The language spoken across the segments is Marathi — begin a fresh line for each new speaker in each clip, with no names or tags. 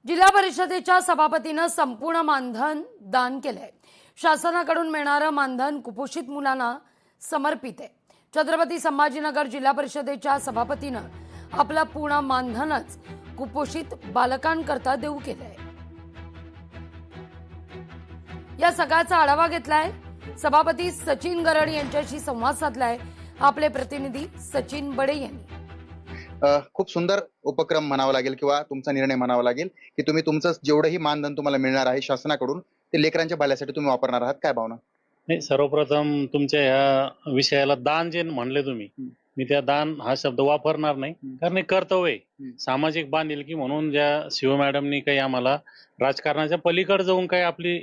जिल्हा परिषदेच्या सभापतीनं संपूर्ण मानधन दान केलंय। शासनाकडून मिळणारं मानधन कुपोषित मुलांना समर्पित आहे। छत्रपती संभाजीनगर जिल्हा परिषदेच्या सभापतीनं आपलं पूर्ण मानधनच कुपोषित बालकांकरता देऊ केलंय। या सगळ्याचा आढावा घेतलाय सभापती सचिन गरड यांच्याशी संवाद साधलाय आपले प्रतिनिधी सचिन बडे यांनी।
खूप सुंदर उपक्रम म्हणावा लागेल किंवा तुमचा निर्णय म्हणावा लागेल की तुम्ही तुमचं जेवढंही मानधन तुम्हाला मिळणार आहे शासनाकडून ते लेकरांच्या भल्यासाठी तुम्ही वापरणार आहात, काय भावना?
नाही, सर्वप्रथम तुमच्या ह्या विषयाला दान जे म्हणले तुम्ही, मी त्या दान हा शब्द वापरणार नाही, कारण हे कर्तव्य आहे, सामाजिक बांधिलकी म्हणून ज्या शिव मॅडमनी काही आम्हाला राजकारणाच्या पलीकडे जाऊन काही आपली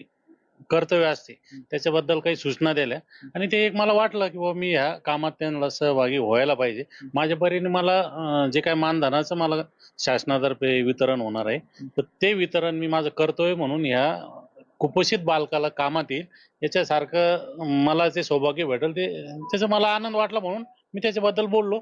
कर्तव्य असते त्याच्याबद्दल काही सूचना दिल्या आणि ते एक मला वाटलं की बाबा मी ह्या कामात त्यांना सहभागी व्हायला पाहिजे। माझ्या परीने मला जे काही मानधनाचं मला शासनातर्फे वितरण होणार आहे तर ते वितरण मी माझं कर्तव्य म्हणून ह्या कुपोषित बालकाला कामात येईल याच्यासारखं मला जे सौभाग्य भेटेल ते त्याचा मला आनंद वाटला म्हणून मी त्याच्याबद्दल बोललो।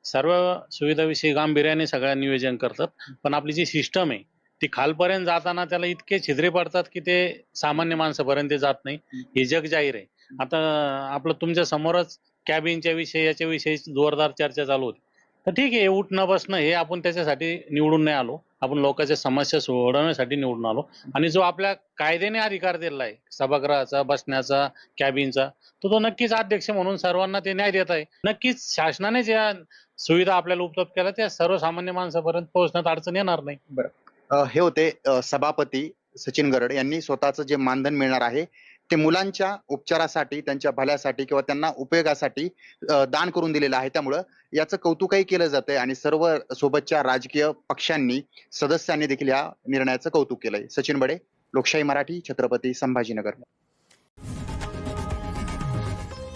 सर्व सुविधाविषयी गांभीर्याने सगळ्या नियोजन करतात, पण आपली जी सिस्टम आहे ती खालपर्यंत जाताना त्याला इतके छिद्रे पडतात की ते सामान्य माणसापर्यंत जात नाही। हे जग जाहीर आहे। आता आपलं तुमच्या समोरच कॅबिनच्या विषयी याच्या विषयी जोरदार चर्चा चालू होती, तर ठीक आहे, उठणं बसणं हे आपण त्याच्यासाठी निवडून नाही आलो, आपण लोकांच्या समस्या सोडवण्यासाठी निवडून आलो आणि जो आपल्या कायद्याने अधिकार दिलेला आहे सभागृहाचा, बसण्याचा, कॅबिनचा, तो नक्कीच अध्यक्ष म्हणून सर्वांना ते न्याय देत आहे। नक्कीच शासनाने ज्या सुविधा आपल्याला उपलब्ध केल्या त्या सर्वसामान्य माणसापर्यंत पोहोचण्यात अडचण येणार नाही।
हे होते सभापती सचिन गरड यांनी स्वतःचं जे मानधन मिळणार आहे ते मुलांच्या उपचारासाठी, त्यांच्या भल्यासाठी किंवा त्यांना उपयोगासाठी दान करून दिलेलं आहे। त्यामुळं याचं कौतुकही केलं जातंय आणि सर्व सोबतच्या राजकीय पक्षांनी, सदस्यांनी देखील या निर्णयाचं कौतुक केलंय। सचिन बडे, लोकशाही मराठी, छत्रपती संभाजीनगर।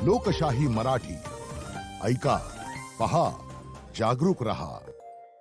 लोकशाही मराठी, ऐका, पहा, जागरूक रहा।